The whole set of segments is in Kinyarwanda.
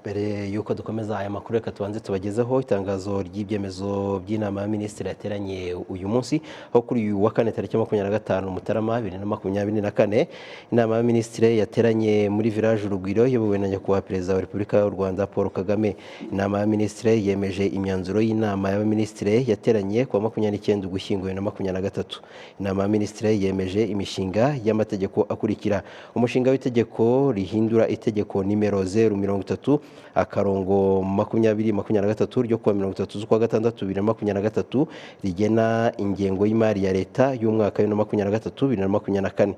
mbere yuko dukomeza aya makuru reka tubanze tubagezeho itangazo ry'ibyemezo by'inama y'abaminisitiri yateranye uyu munsi aho kuri uyu wa kane tariki 25 Mutarama 2024 inama y'abaminisitiri yateranye muri village Urugwiro yobowe na nyakubahwa perezida wa Repubulika y'u Rwanda Paul Kagame. Inama y'abaminisitiri yemeje imyanzuro y'inama y'abaminisitiri yateranye ku 29 Ugushyingo 2023. Inama y'abaminisitiri yemeje imishinga y'amategeko akurikira: umushinga w'itegeko rihindura itegeko nimero 030 akarongo 2023 ryo kuwa 30 z'ukwa gatandatu 2023 rigena ingengo y'imari ya leta y'umwaka wa 2023-2024.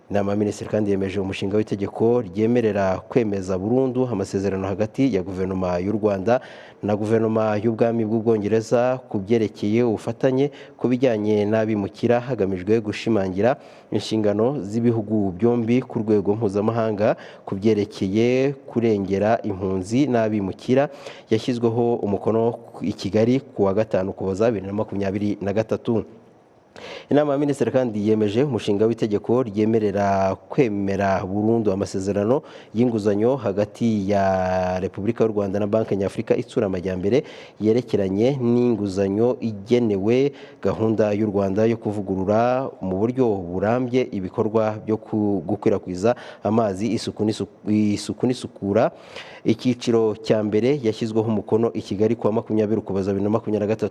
Inama y'abaminisitiri kandi yemeje umushinga w'itegeko ryemerera kwemeza burundu amasezerano hagati ya guverinoma y'u Rwanda na guverinoma y'ubwami bw'Ubwongereza ku byerekeye ubufatanye ku bijyanye n'abimukira hagamijwe gushimangira inshingano z'ibihugu byombi ku rwego mpuzamahanga ku byerekeye kurengera impunzi n'abimukira, yashyizweho umukono i Kigali ku wa 5 Ukuboza 2023. Inama y'abaminisitiri kandi yemeje umushinga w'itegeko ryemerera kwemera burundu amasezerano y'inguzanyo hagati ya Repubulika y'u Rwanda na Banki Nyafurika itsura amajyambere yerekeranye n'inguzanyo igenewe gahunda y'u Rwanda yo kuvugurura mu buryo burambye ibikorwa byo gukwirakwiza amazi, isuku n'isukura. Icyiciro cya mbere yashyizweho umukono i Kigali ku wa 20 Ukuboza 2023.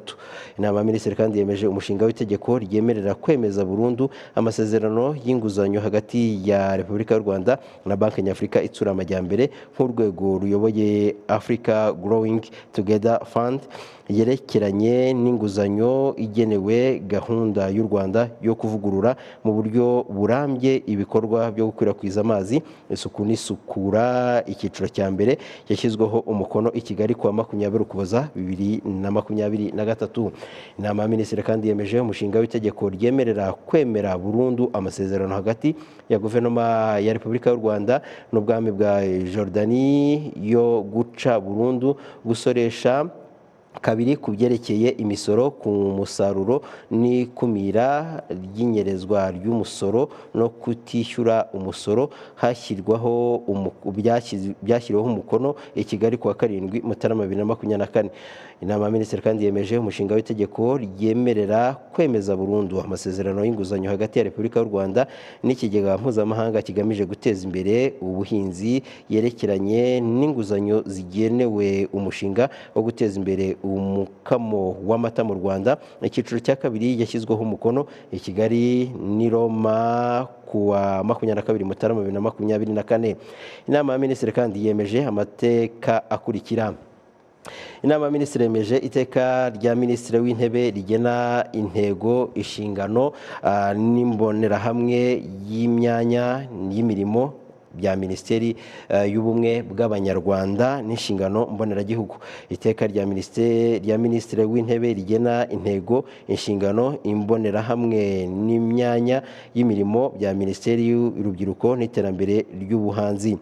Inama y'abaminisitiri kandi yemeje umushinga w'itegeko ryemerera kwemeza burundu amasezerano y'inguzanyo hagati ya Repubulika y'u Rwanda na Banki Nyafurika itsura amajyambere nk'urwego ruyoboye Africa Growing Together Fund yerekeranye n'inguzanyo igenewe gahunda y'u Rwanda yo kuvugurura mu buryo burambye ibikorwa byo gukwirakwiza amazi, isuku n'isukura. Icyiciro cya mbere yashyizweho umukono i Kigali ku wa 20 Ukuboza 2023. Inama y'abaminisitiri kandi yemeje umushinga w'itegeko ryemerera kwemera burundu amasezerano hagati ya guverinoma ya Repubulika y'u Rwanda n'ubwami bwa Jordani yo guca burundu gusoresha kabiri ku byerekeye imisoro ku musaruro n'ikumira ry'inyerezwa ry'umusoro no kutishyura umusoro byashyiriweho umukono i Kigali ku wa 7 Mutarama 2024. Inama y'abaminisitiri kandi yemeje umushinga w'itegeko ryemerera kwemeza burundu amasezerano y'inguzanyo hagati ya Repubulika y'u Rwanda n'ikigega mpuzamahanga kigamije guteza imbere ubuhinzi yerekeranye n'inguzanyo zigenewe umushinga wo guteza imbere umukamo w'amata mu Rwanda. Icyiciro cya kabiri yashyizweho umukono i Kigali ni Roma ku wa 22 Mutarama 2024. Inama y'abaminisitiri kandi yemeje amateka akurikira: Inama y'abaminisitiri yemeje iteka rya Minisitiri w'Intebe rigena intego, inshingano n'imbonerahamwe y'imyanya y'imirimo bya Minisiteri y'Ubumwe bw'Abanyarwanda n'inshingano mboneragihugu. Iteka rya Minisitiri w'Intebe rigena intego, inshingano, imbonerahamwe n'imyanya y'imirimo bya Minisiteri y'Urubyiruko n'Iterambere ry'Ubuhanzi.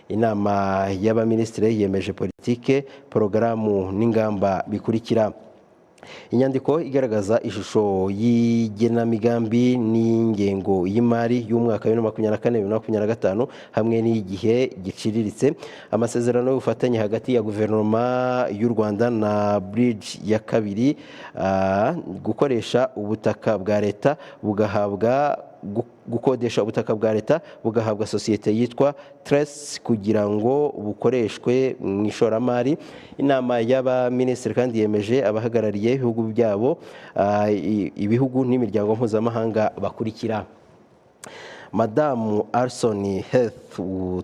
Inama y'abaminisitiri yemeje politike, porogaramu n'ingamba bikurikira: inyandiko igaragaza ishusho y'igenamigambi n'ingengo y'imari y'umwaka wa 2024-2025 hamwe n'igihe giciriritse. Amasezerano y'ubufatanye hagati ya guverinoma y'u Rwanda na Bridge ya kabiri, gukoresha ubutaka bwa leta gukodesha ubutaka bwa leta bugahabwa sosiyete yitwa Tirelessly kugira ngo bukoreshwe mu ishoramari. Inama y'abaminisitiri kandi yemeje abahagarariye ibihugu byabo, ibihugu n'imiryango mpuzamahanga bakurikira: Madamu Alison Heath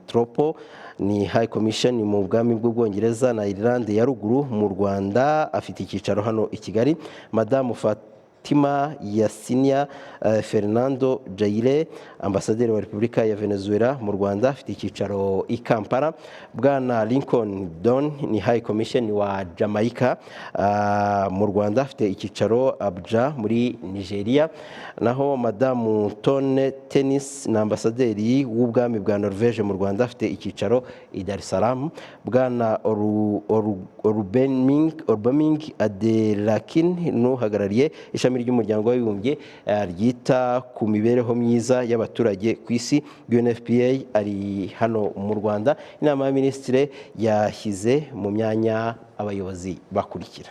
Tropo ni High Commission mu bwami bw'Ubwongereza na Ireland ya ruguru mu Rwanda, afite icyicaro hano i Kigali. Madamu Fatima Yasinia Fernando Jaire, ambasaderi wa Repubulika ya Venezuela mu Rwanda, afite icyicaro i Kampala. Bwana Lincoln Don ni High Commission wa Jamaica mu Rwanda, afite icyicaro Abuja muri Nigeria. Naho Madamu Tone Tennis na ambasaderi w'ubwami bwa Norvège mu Rwanda, afite icyicaro i Dar es Salaam. Bwana Orubaming Adelakin n'uhagarariye ishami ishami ry'umuryango w'abibumbye ryita ku mibereho myiza y'abaturage ku isi UNFPA ari hano mu Rwanda. Inama y'Abaminisitiri yashyize mu myanya abayobozi bakurikira.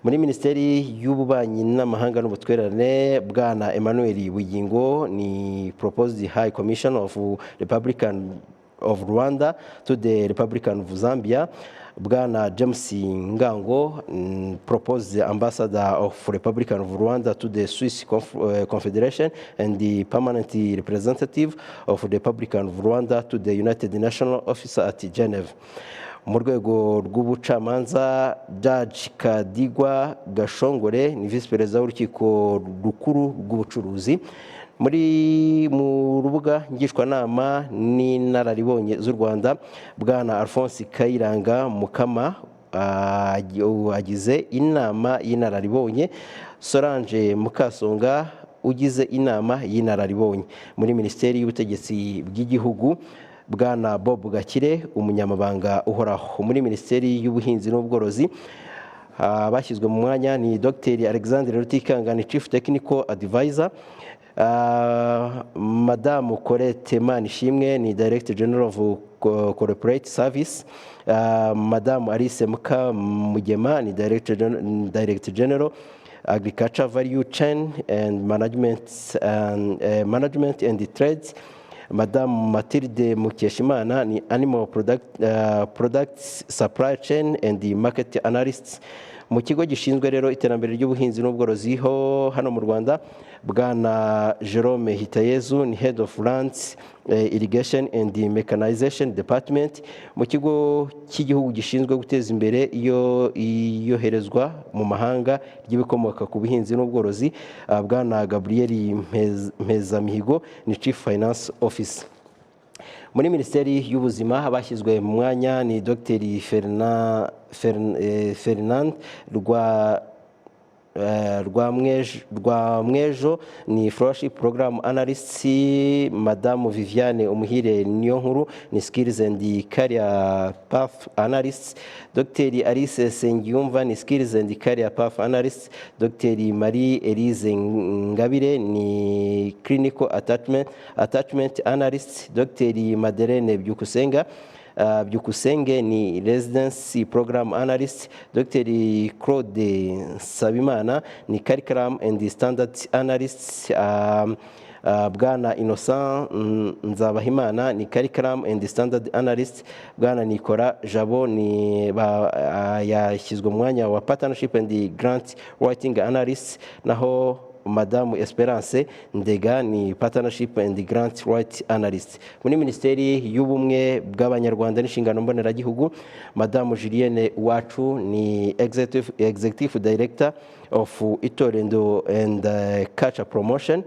Muri Minisiteri y'Ububanyi n'Amahanga n'Ubutwererane, Bwana Emmanuel Bugingo ni proposed High Commission of Republic of Rwanda to the Republic of Zambia. Bwana James Ngango proposed Ambassador of Republic of Rwanda to the Swiss Confederation and the permanent representative of the Republic of Rwanda to the United Nations Office at Geneva. Mu rwego rw'ubucamanza, Judge Kadigwa Gashongore ni Visi Perezida w'Urukiko Rukuru rw'Ubucuruzi. Mu rubuga ngishwanama n'inararibonye z'u Rwanda, Bwana Alphonse Kayiranga Mukama agize inama y'inararibonye, Solange Mukasonga ugize inama y'inararibonye. Muri Minisiteri y'Ubutegetsi bw'Igihugu, Bwana Bob Gakire umunyamabanga uhoraho. Muri Minisiteri y'Ubuhinzi n'Ubworozi bashyizwe mu mwanya ni Dr Alexandre Rutikanga ni Chief Technical Advisor. Madame Colette Manishimwe ni Director General of Corporate Service. Madame Alice Mukamugema ni Director General Agriculture Value Chain and Management and Trades. Madame Mathilde Mukeshimana ni Animal Products Supply Chain and the Market Analysts. Mu kigo gishinzwe rero iterambere ry'ubuhinzi n'ubworozi hano mu Rwanda, Bwana Jerome Hitayezu ni Head of Lands Irrigation and the Mechanization Department. Mu kigo cy'igihugu gishinzwe guteza imbere iyoherezwa mu mahanga ry'ibikomoka ku buhinzi n'ubworozi, Bwana Gabriel Mpezamihigo ni Chief Finance Officer. Muri Minisiteri y'Ubuzima bashyizwe mu mwanya ni Dr Fernand Rwamwejo ni Fellowship Program Analyst. Madame Viviane Umuhire Niyonkuru ni Skills and Career Path Analyst. Dr Alice Sengiyumva ni Skills and Career Path Analyst. Dr Marie Elise Ngabire ni Clinical Attachment Analyst. Dr Madeleine Byukusenge ni Residency Program Analyst. Dr Claude Sabimana ni Curriculum and Standard Analyst. Bwana Innocent Nzabahimana ni Curriculum and Standard Analyst. Bwana Nicola Jabo ni yashyizwe mu mwanya wa Partnership and Grant Writing Analyst. Naho Madame Esperance Ndega ni Partnership and Grant Writing Analyst. Muri Minisiteri y'Ubumwe bw'Abanyarwanda n'Inshingano Mboneragihugu, Madame Julienne Uwacu ni Executive Director of Itorendo and Culture Promotion.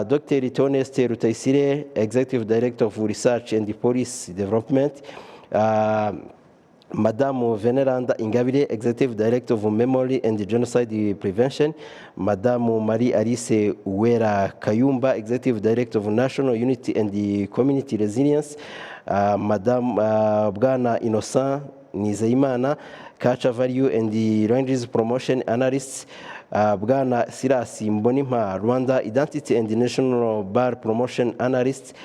Dr Toneste Rutayisire Executive Director of Research and Police Development. Madame Veneranda Ingabire Executive Director of Memory and Genocide Prevention. Madame Marie Alice Uwera Kayumba Executive Director of National Unity and Community Resilience. Madame Bwana Innocent Nizeyimana Culture Value and Language Promotion Analyst. Bwana Sirasi Mbonimpa Rwanda Identity and National Bar Promotion Analyst.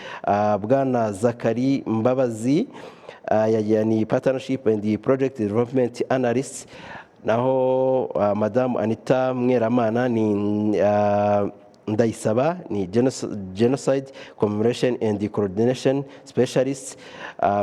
Bwana Zakari Mbabazi ni Partnership and the Project Development Analyst. Naho Madame Anita Mweramana ni Ndayisaba ni Genocide Commemoration and Coordination Specialist.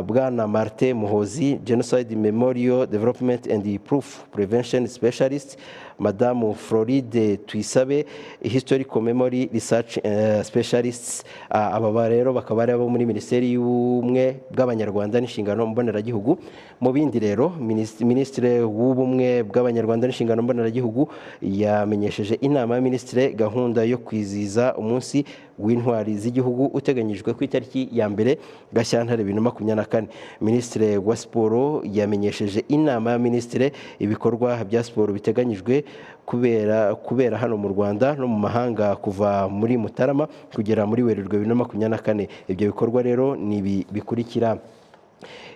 Bwana Marte Muhozi Genocide Memorial Development and the Proof Prevention Specialist. Madame Floride Twisabe Historical Memory Research Specialists. Aba rero bakaba ari abo muri Minisiteri y'Ubumwe bw'Abanyarwanda n'Inshingano Mboneragihugu. Mu bindi rero, Minisitiri w'Ubumwe bw'Abanyarwanda n'Inshingano Mboneragihugu yamenyesheje inama y'Abaminisitiri gahunda yo kwizihiza umunsi w'intwari z'igihugu uteganyijwe ku itariki ya 1 Gashyantare 2024. Minisitiri wa Siporo yamenyesheje inama y'Abaminisitiri ibikorwa bya siporo biteganyijwe kubera hano mu Rwanda no mu mahanga kuva muri Mutarama kugera muri Werurwe 2024. Ibyo bikorwa rero ni bikurikira: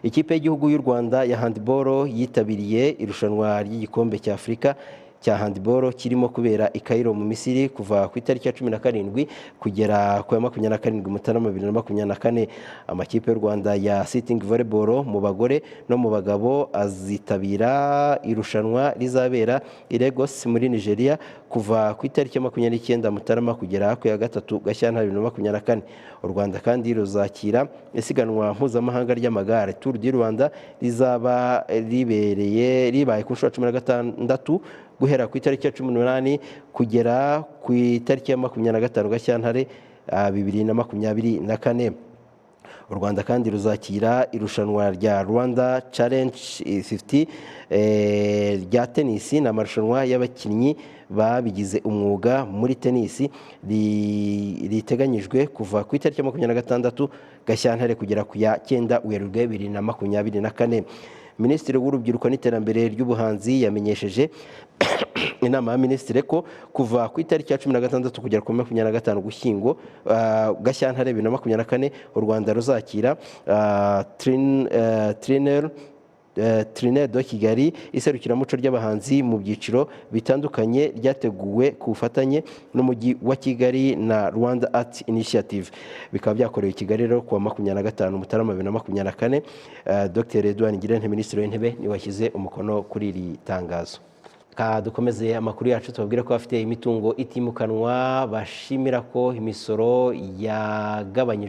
Ikipe y'igihugu y'u Rwanda ya handball yitabiriye irushanwa ry'igikombe cya Afurika cya handball kirimo kubera i Cairo mu Misiri kuva ku itariki ya 17 kugera ku ya 27 Mutarama 2024. Amakipe y'u Rwanda ya sitting volleyball mu bagore no mu bagabo azitabira irushanwa rizabera i Lagos muri Nigeria kuva ku itariki ya 29 Mutarama kugera ku ya 3 Gashyantare 2024. U Rwanda kandi ruzakira isiganwa mpuzamahanga ry'amagare Tour du Rwanda rizaba ribaye ku nshuro 16 guhera ku itariki ya 18 kugera ku itariki ya 25 Gashyantare 2024. U Rwanda kandi ruzakira irushanwa rya Rwanda Challenge 50 rya tenisi n'amarushanwa y'abakinnyi babigize umwuga muri tenisi riteganyijwe kuva ku itariki ya 26 Gashyantare kugera ku ya 9 Werurwe 2024. Minisitiri w'Urubyiruko n'Iterambere ry'Ubuhanzi yamenyesheje inama ya minisitiri ko kuva ku itariki ya 16 kugera ku 25 Gushyingo Gashyantare 2024 u Rwanda ruzakira Trinidad do Kigali iserukiramuco ry'abahanzi mu byiciro bitandukanye ryateguwe ku bufatanye n'umujyi wa Kigali na Rwanda Art Initiative. Bikaba byakorewe i Kigali rero ku wa 25 Mutarama 2024. Dr. Edouard Ngirente, Minisitiri w'Intebe, ni washyize umukono kuri iri tangazo. Dukomeze amakuru yacu tubabwira ko bafite imitungo itimukanwa bashimira ko imisoro yagabanyijwe